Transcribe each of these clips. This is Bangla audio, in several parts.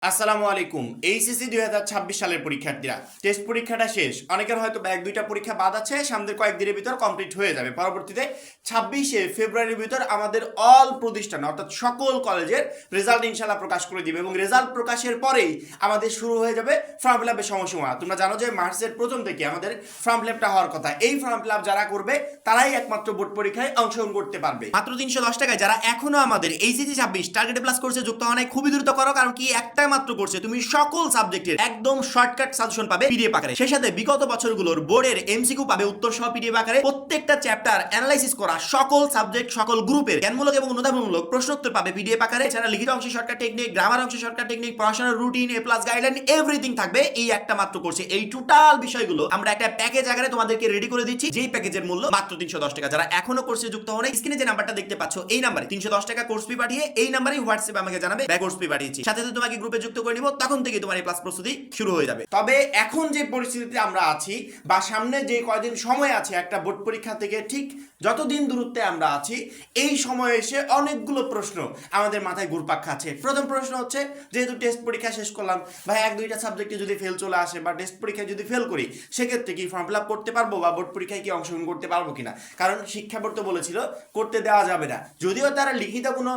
আসসালামু আলাইকুম। এইচএসসি 2026 সালের পরীক্ষার্থীরা, টেস্ট পরীক্ষাটা শেষ। অনেকের হয়তো এক দুইটা পরীক্ষা বাদ আছে, সামনের কয়েকদিনের ভিতর কমপ্লিট হয়ে যাবে। পরবর্তীতে 26শে ফেব্রুয়ারির ভিতর আমাদের অল প্রতিষ্ঠান অর্থাৎ সকল কলেজের রেজাল্ট ইনশাল্লাহ প্রকাশ করে দিবে এবং রেজাল্ট প্রকাশের পরেই আমাদের শুরু হয়ে যাবে ফর্ম ফিল আপের সময়সীমা। তোমরা জানো যে মার্চের প্রথম থেকে আমাদের ফর্ম ফিল আপটা হওয়ার কথা। এই ফর্ম ফিল আপ যারা করবে তারাই একমাত্র বোর্ড পরীক্ষায় অংশগ্রহণ করতে পারবে। মাত্র 310 টাকায় যারা এখনো আমাদের এইচএসসি 26 টার্গেটে প্লাস কোর্সে যুক্ত হওয়া নাই, খুবই দ্রুত করো, কারণ কি একটা মাত্র কোর্সে তুমি সকল সাবজেক্টের একদম শর্টকাট সাজেশন পাবে পিডিএফ আকারে। সেই সাথে বিগত বছরগুলোর বোর্ডের এমসিকিউ পাবে উত্তর সহ পিডিএফ আকারে। প্রত্যেকটা চ্যাপ্টার অ্যানালাইসিস করা সকল সাবজেক্ট সকল গ্রুপের জ্ঞানমূলক এবং অনুধাবনমূলক প্রশ্নোত্তর পাবে পিডিএফ আকারে। এছাড়া লিখিত অংশে শর্টকাট টেকনিক, গ্রামার অংশে শর্টকাট টেকনিক, পড়াশোনার রুটিন, এ প্লাস গাইডলাইন, এভরিথিং থাকবে এই একটা মাত্র কোর্সে। এই টোটাল বিষয়গুলো আমরা একটা প্যাকেজ আকারে তোমাদেরকে রেডি করে দিচ্ছি, যেই প্যাকেজের মূল্য মাত্র 310 টাকা। যারা এখনো কোর্সে যুক্ত হন, স্ক্রিনে যে নাম্বারটা দেখতে পাচ্ছ এই নাম্বারে 310 টাকা কোর্স ফি পাঠিয়ে এই নাম্বারে হোয়াটসঅ্যাপে আমাকে জানাবে ব্যাক কোর্স ফি পাঠিয়েছি, সাথে সাথে তোমাকে গ্রুপে যুক্ত করে নিব। তখন থেকে তোমার এই প্লাস প্রস্তুতি শুরু হয়ে যাবে। তবে এখন যে পরিস্থিতিতে আমরা আছি বা সামনে যে কয়দিন সময় আছে একটা বোর্ড পরীক্ষা থেকে ঠিক যতদিন দূরত্বে আমরা আছি, এই সময়ে এসে অনেকগুলো প্রশ্ন আমাদের মাথায় ঘুরপাক খাচ্ছে। প্রথম প্রশ্ন হচ্ছে, যেহেতু টেস্ট পরীক্ষা শেষ করলাম ভাই, এক দুইটা সাবজেক্টে যদি ফেল চলে আসে বা টেস্ট পরীক্ষায় যদি ফেল করি, সেক্ষেত্রে কি ফর্ম ফিল আপ করতে পারবো বা বোর্ড পরীক্ষায় কি অংশগ্রহণ করতে পারবো কিনা? কারণ শিক্ষা বোর্ড তো বলেছিল করতে দেওয়া যাবে না, যদিও তারা লিখিত কোনো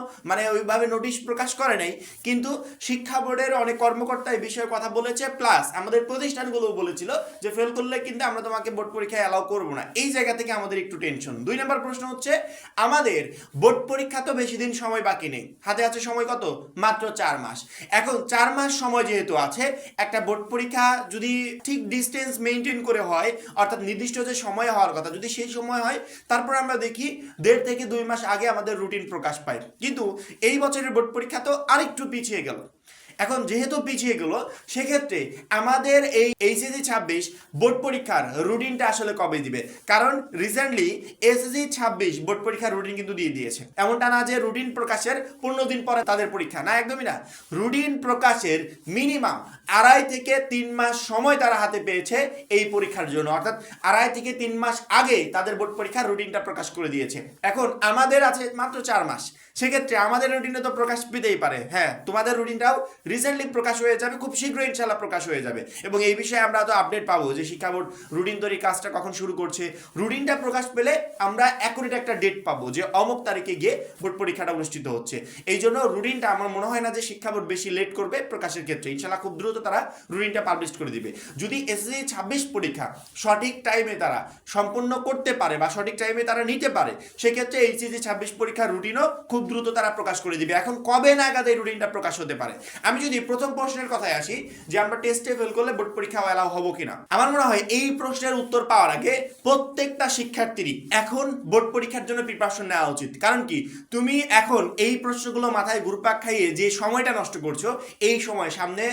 ওইভাবে নোটিশ প্রকাশ করে নাই, কিন্তু শিক্ষা বোর্ডের অনেক কর্মকর্তা এই বিষয়ে কথা বলেছে, প্লাস আমাদের প্রতিষ্ঠানগুলো বলেছিল যে ফেল করলে কিন্তু আমরা তোমাকে বোর্ড পরীক্ষায় অ্যালাউ করবো না। এই জায়গা থেকে আমাদের একটু টেনশন। 2 নম্বর প্রশ্ন হচ্ছে, আমাদের বোর্ড পরীক্ষা তো বেশি দিন সময় বাকি নেই, হাতে আছে সময় কত? মাত্র 4 মাস। এখন 4 মাস সময় যেহেতু আছে, একটা বোর্ড পরীক্ষা যদি ঠিক ডিস্টেন্স মেনটেন করে হয়, অর্থাৎ নির্দিষ্ট যে সময় হওয়ার কথা যদি সেই সময় হয়, তারপর আমরা দেখি 1.5 থেকে 2 মাস আগে আমাদের রুটিন প্রকাশ পায়। কিন্তু এই বছরের বোর্ড পরীক্ষা তো আরেকটু পিছিয়ে গেল। এখন যেহেতু পিছিয়ে গেল, সেক্ষেত্রে আমাদের এই এইচএসসি 26 বোর্ড পরীক্ষার রুটিনটা আসলে কবে দিবে? কারণ রিসেন্টলি এইচএসসি 26 বোর্ড পরীক্ষার রুটিন কিন্তু দিয়ে দিয়েছে। এমনটা না যে রুটিন প্রকাশের 15 দিন পরে তাদের পরীক্ষা, না, একদমই না। রুটিন প্রকাশের মিনিমাম 2.5 থেকে 3 মাস সময় তারা হাতে পেয়েছে এই পরীক্ষার জন্য, অর্থাৎ 2.5 থেকে 3 মাস আগে তাদের বোর্ড পরীক্ষার রুটিনটা প্রকাশ করে দিয়েছে। এখন আমাদের আছে মাত্র 4 মাস। সেক্ষেত্রে আমাদের রুটিনে তো প্রকাশ পেতেই পারে। হ্যাঁ, তোমাদের রুটিনটাও রিসেন্টলি প্রকাশ হয়ে যাবে, খুব শীঘ্রই ইনশাল্লাহ প্রকাশ হয়ে যাবে। এবং এই বিষয়ে আমরা তো আপডেট পাবো যে শিক্ষা বোর্ড রুটিন তৈরি কাজটা কখন শুরু করছে। রুটিনটা প্রকাশ পেলে আমরা অ্যাকুরেট একটা ডেট পাবো যে অমুক তারিখে গিয়ে বোর্ড পরীক্ষাটা অনুষ্ঠিত হচ্ছে। এই জন্য রুটিনটা আমার মনে হয় না যে শিক্ষা বোর্ড বেশি লেট করবে প্রকাশের ক্ষেত্রে। ইনশাল্লাহ খুব দ্রুত তারা রুটিনটা পাবলিশ করে দিবে। যদি এসএসসি 26 পরীক্ষা সঠিক টাইমে তারা সম্পূর্ণ করতে পারে বা সঠিক টাইমে তারা নিতে পারে, সেক্ষেত্রে এইচএসসি 26 পরীক্ষার রুটিনও খুব দ্রুত তারা প্রকাশ করে দিবে। এখন কবে নাগাদ এই রুটিনটা প্রকাশ হতে পারে? আমি যদি প্রথম প্রশ্নের কথায় আসি যে আমরা টেস্টে ফেল করলে বোর্ড পরীক্ষা অ্যালাউ হবো কিনা, আমার মনে হয় এই প্রশ্নের উত্তর পাওয়ার আগে প্রত্যেকটা শিক্ষার্থীরই এখন বোর্ড পরীক্ষার জন্য প্রিপারেশন নেওয়া উচিত। কারণ কি, তুমি এখন এই প্রশ্নগুলো মাথায় ঘুরপাক খাইয়ে যে সময়টা নষ্ট করছো, এই সময় সামনে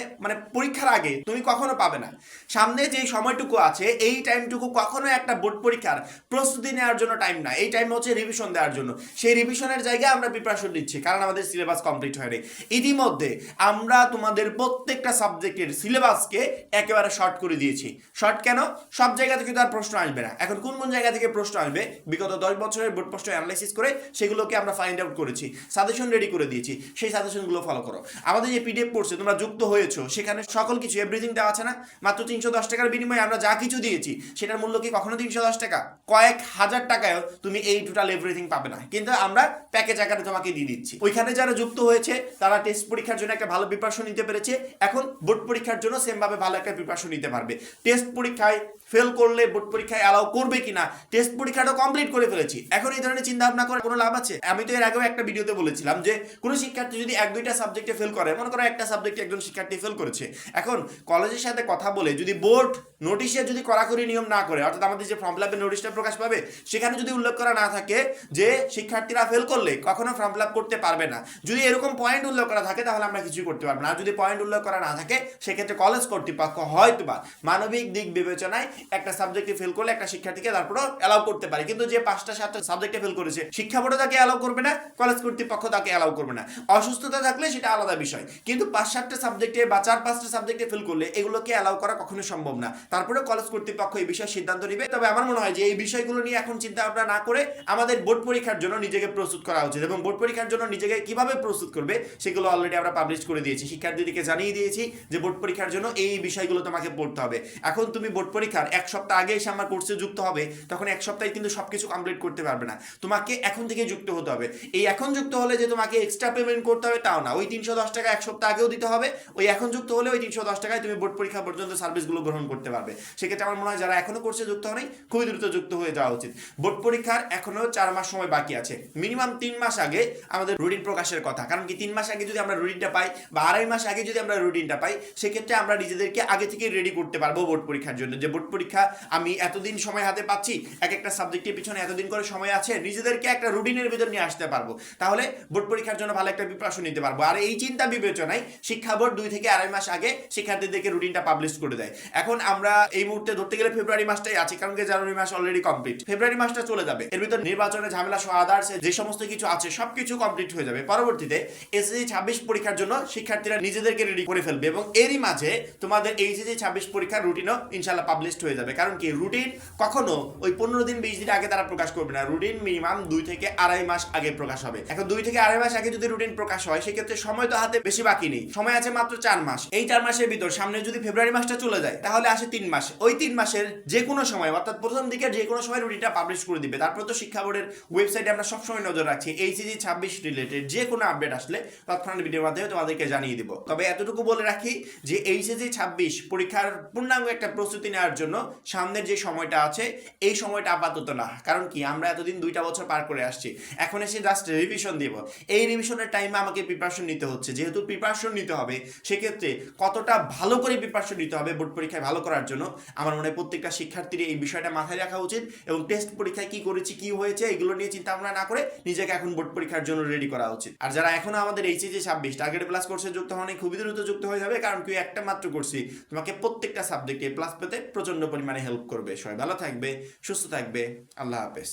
পরীক্ষার আগে তুমি কখনো পাবে না। সামনে যে সময়টুকু আছে এই টাইমটুকু কখনো একটা বোর্ড পরীক্ষার প্রস্তুতি নেওয়ার জন্য টাইম না। এই টাইম হচ্ছে রিভিশন দেওয়ার জন্য। সেই রিভিশনের জায়গায় আমরা প্রিপারেশন নিচ্ছি, কারণ আমাদের সিলেবাস কমপ্লিট হয়নি। ইতিমধ্যে আমরা তোমাদের প্রত্যেকটা সাবজেক্টের সিলেবাসকে একেবারে শর্ট করে দিয়েছি। শর্ট কেন? সব জায়গা থেকে তো আর প্রশ্ন আসবে না। এখন কোন কোন জায়গা থেকে প্রশ্ন আসবে, বিগত 10 বছরের বোর্ড প্রশ্ন অ্যানালাইসিস করে সেগুলোকে আমরা ফাইন্ড আউট করেছি, সাজেশন রেডি করে দিয়েছি। সেই সাজেশনগুলো ফলো করো। আমাদের যে পিডিএফ কোর্সে তোমরা যুক্ত হয়েছো, সেখানে সকল কিছু এভরিথিং দেওয়া আছে না? মাত্র 310 টাকার বিনিময়ে আমরা যা কিছু দিয়েছি সেটার মূল্য কি কখনো 310 টাকা? কয়েক হাজার টাকায়ও তুমি এই টোটাল এভরিথিং পাবে না, কিন্তু আমরা প্যাকেজ আকারে তোমাকে দিয়ে দিচ্ছি। ওইখানে যারা যুক্ত হয়েছে তারা টেস্ট পরীক্ষার জন্য একটা ভালো প্রিপারেশন নিতে পেরেছে, এখন বোর্ড পরীক্ষার জন্য সেমভাবে ভালো একটা প্রিপারেশন নিতে পারবে। টেস্ট পরীক্ষায় ফেল করলে বোর্ড পরীক্ষায় অ্যালাউ করবে কিনা, টেস্ট পরীক্ষাটা কমপ্লিট করে ফেলেছি, এখন এই ধরনের চিন্তা ভাবনা করে কোনো লাভ আছে? আমি তো এর আগেও একটা ভিডিওতে বলেছিলাম যে কোনো শিক্ষার্থী যদি 1-2টা সাবজেক্টে ফেল করে, মনে করো একটা সাবজেক্টে একজন শিক্ষার্থী ফেল করেছে, এখন কলেজের সাথে কথা বলে যদি বোর্ড নোটিশে যদি কড়াকড়ি নিয়ম না করে, অর্থাৎ আমাদের যে ফর্ম ফিল আপের নোটিশটা প্রকাশ পাবে সেখানে যদি উল্লেখ করা না থাকে যে শিক্ষার্থীরা ফেল করলে কখনো ফর্ম ফিল আপ করতে পারবে না, যদি এরকম পয়েন্ট উল্লেখ করা থাকে তাহলে আমরা কিছুই করতে পারবো না। আর যদি পয়েন্ট উল্লেখ করা না থাকে, সেক্ষেত্রে কলেজ কর্তৃপক্ষ হয়তোবা মানবিক দিক বিবেচনায় একটা সাবজেক্টে ফেল করলে একটা শিক্ষার্থীকে তারপরও অ্যালাউ করতে পারে। কিন্তু যে 5টা-7টা সাবজেক্টে ফেল করেছে, শিক্ষা বোর্ডও তাকে অ্যালাউ করবে না, কলেজ কর্তৃপক্ষ তাকে অ্যালাউ করবে না। অসুস্থতা থাকলে সেটা আলাদা বিষয়, কিন্তু 5-7টা সাবজেক্টে বা 4-5টা সাবজেক্টে ফেল করলে এগুলোকে অ্যালাউ করা কখনো সম্ভব না। তারপরে কলেজ কর্তৃপক্ষ এই বিষয়ে সিদ্ধান্ত নেবে। তবে আমার মনে হয় যে এই বিষয়গুলো নিয়ে এখন চিন্তা ভাবনা না করে আমাদের বোর্ড পরীক্ষার জন্য নিজেকে প্রস্তুত করা উচিত এবং বোর্ড পরীক্ষার জন্য নিজেকে কিভাবে প্রস্তুত করবে সেগুলো অলরেডি আমরা পাবলিশ করে দিয়েছি, শিক্ষার্থীদেরকে জানিয়ে দিয়েছি যে বোর্ড পরীক্ষার জন্য এই বিষয়গুলো তোমাকে পড়তে হবে। এখন তুমি বোর্ড পরীক্ষার এক সপ্তাহ আগে এসে আমার কোর্সে যুক্ত হবে, তখন এক সপ্তাহে কিন্তু সবকিছু কমপ্লিট করতে পারবে না, তোমাকে এখন থেকে যুক্ত হতে হবে। এই এখন যুক্ত হলে যে তোমাকে এক্সট্রা পেমেন্ট করতে হবে তাও না, ওই 310 টাকা এক সপ্তাহ আগেও দিতে হবে, ওই এখন যুক্ত হলে ওই 310 টাকায় তুমি বোর্ড পরীক্ষা পর্যন্ত সার্ভিসগুলো গ্রহণ করতে পারবে। সেক্ষেত্রে আমার মনে হয় যারা এখনো কোর্সে যুক্ত হয়নি খুবই দ্রুত যুক্ত হয়ে যাওয়া উচিত। বোর্ড পরীক্ষার এখনো 4 মাস সময় বাকি আছে, মিনিমাম 3 মাস আগে আমাদের রুটিন প্রকাশের কথা, কারণ কি 3 মাস আগে যদি আমরা রুটিনটা পাই বা 2.5 মাস আগে যদি আমরা রুটিনটা পাই, সেক্ষেত্রে আমরা নিজেদেরকে আগে থেকে রেডি করতে পারবো বোর্ড পরীক্ষার জন্য। যে বোর্ড পরীক্ষা আমি এতদিন সময় হাতে পাচ্ছি, এক একটা সাবজেক্টের পিছনে এতদিন করে সময় আছে, নিজেদেরকে একটা রুটিনের ভিতর নিয়ে আসতে পারবো, তাহলে বোর্ড পরীক্ষার জন্য ভালো একটা প্রিপারেশন নিতে পারবো। আর এই চিন্তা বিবেচনায় শিক্ষা বোর্ড 2 থেকে 2.5 মাস আগে শিক্ষার্থীদেরকে রুটিনটা পাবলিশ করে দেয়। এখন আমরা এই মুহূর্তে ধরতে গেলে ফেব্রুয়ারি মাসটাই আছি, কারণ কি জানুয়ারি মাস অলরেডি কমপ্লিট, ফেব্রুয়ারি মাসটা চলে যাবে, এর ভিতর নির্বাচনের ঝামেলা সহ আদার্স যে সমস্ত কিছু আছে সবকিছু কমপ্লিট হয়ে যাবে। পরবর্তীতে এসএসসি 26 পরীক্ষার জন্য শিক্ষার্থীরা নিজেদেরকে রেডি করে ফেলবে এবং এরই মাঝে তোমাদের এইচএসসি 26 পরীক্ষার রুটিনও ইনশাআল্লাহ পাবলিশড হয়ে যাবে। কারণ কি রুটিন কখনো ওই 15 দিন 20 দিন আগে তারা প্রকাশ করবে না, রুটিন মিনিমাম 2 থেকে 2.5 মাস আগে প্রকাশ হবে। এখন 2 থেকে 2.5 মাস আগে যদি রুটিন প্রকাশ হয়, সেক্ষেত্রে সময় তো হাতে বেশি বাকি নেই, সময় আছে মাত্র 4 মাস। এই 4 মাসের ভিতর সামনে যদি ফেব্রুয়ারি মাসটা চলে যায়, তাহলে আসে 3 মাস। ওই 3 মাসের যে কোনো সময়, অর্থাৎ প্রথম দিকে যে কোনো সময় রুটিনটা পাবলিশ করে দিবে। তারপর তো শিক্ষা বোর্ডের ওয়েবসাইটে আমরা সবসময় নজর রাখছি, এইচএসসি 26 রিলেটেড যে কোনো আপডেট আসলে তৎক্ষণাৎ ভিডিওর মাধ্যমে তোমাদেরকে জানিয়ে দিব। তবে এতটুকু বলে রাখি যে এইচএসসি 26 পরীক্ষার পূর্ণাঙ্গ একটা প্রস্তুতি নেওয়ার জন্য সামনের যে সময়টা আছে, এই সময়টা আপাতত না। কারণ কি আমরা এতদিন 2টা বছর পার করে আসছি, এখন এসে জাস্ট রিভিশন দিব। এই রিভিশনের টাইমে আমাকে প্রিপারেশন নিতে হচ্ছে, যেহেতু প্রিপারেশন নিতে হবে, সেক্ষেত্রে কতটা ভালো করে প্রিপারেশন নিতে হবে বোর্ড পরীক্ষায় ভালো করার জন্য, আমার মনে হয় প্রত্যেকটা শিক্ষার্থীর এই বিষয়টা মাথায় রাখা উচিত। এবং টেস্ট পরীক্ষায় কি করেছি কি হয়েছে এগুলো নিয়ে চিন্তা ভাবনা না করে নিজেকে এখন বোর্ড পরীক্ষার জন্য রেডি করা উচিত। আর যারা এখনো আমাদের এইচএসসি 26 টার্গেট প্লাস কোর্সে যুক্ত হয়নি, খুবই দ্রুত যুক্ত হয়ে যাবে, কারণ কি একটা মাত্র কোর্সই তোমাকে প্রত্যেকটা সাবজেক্টে প্লাস পেতে প্রচন্ড পরিমাণে হেল্প করবে। সবাই ভালো থাকবে, সুস্থ থাকবে, আল্লাহ হাফেজ।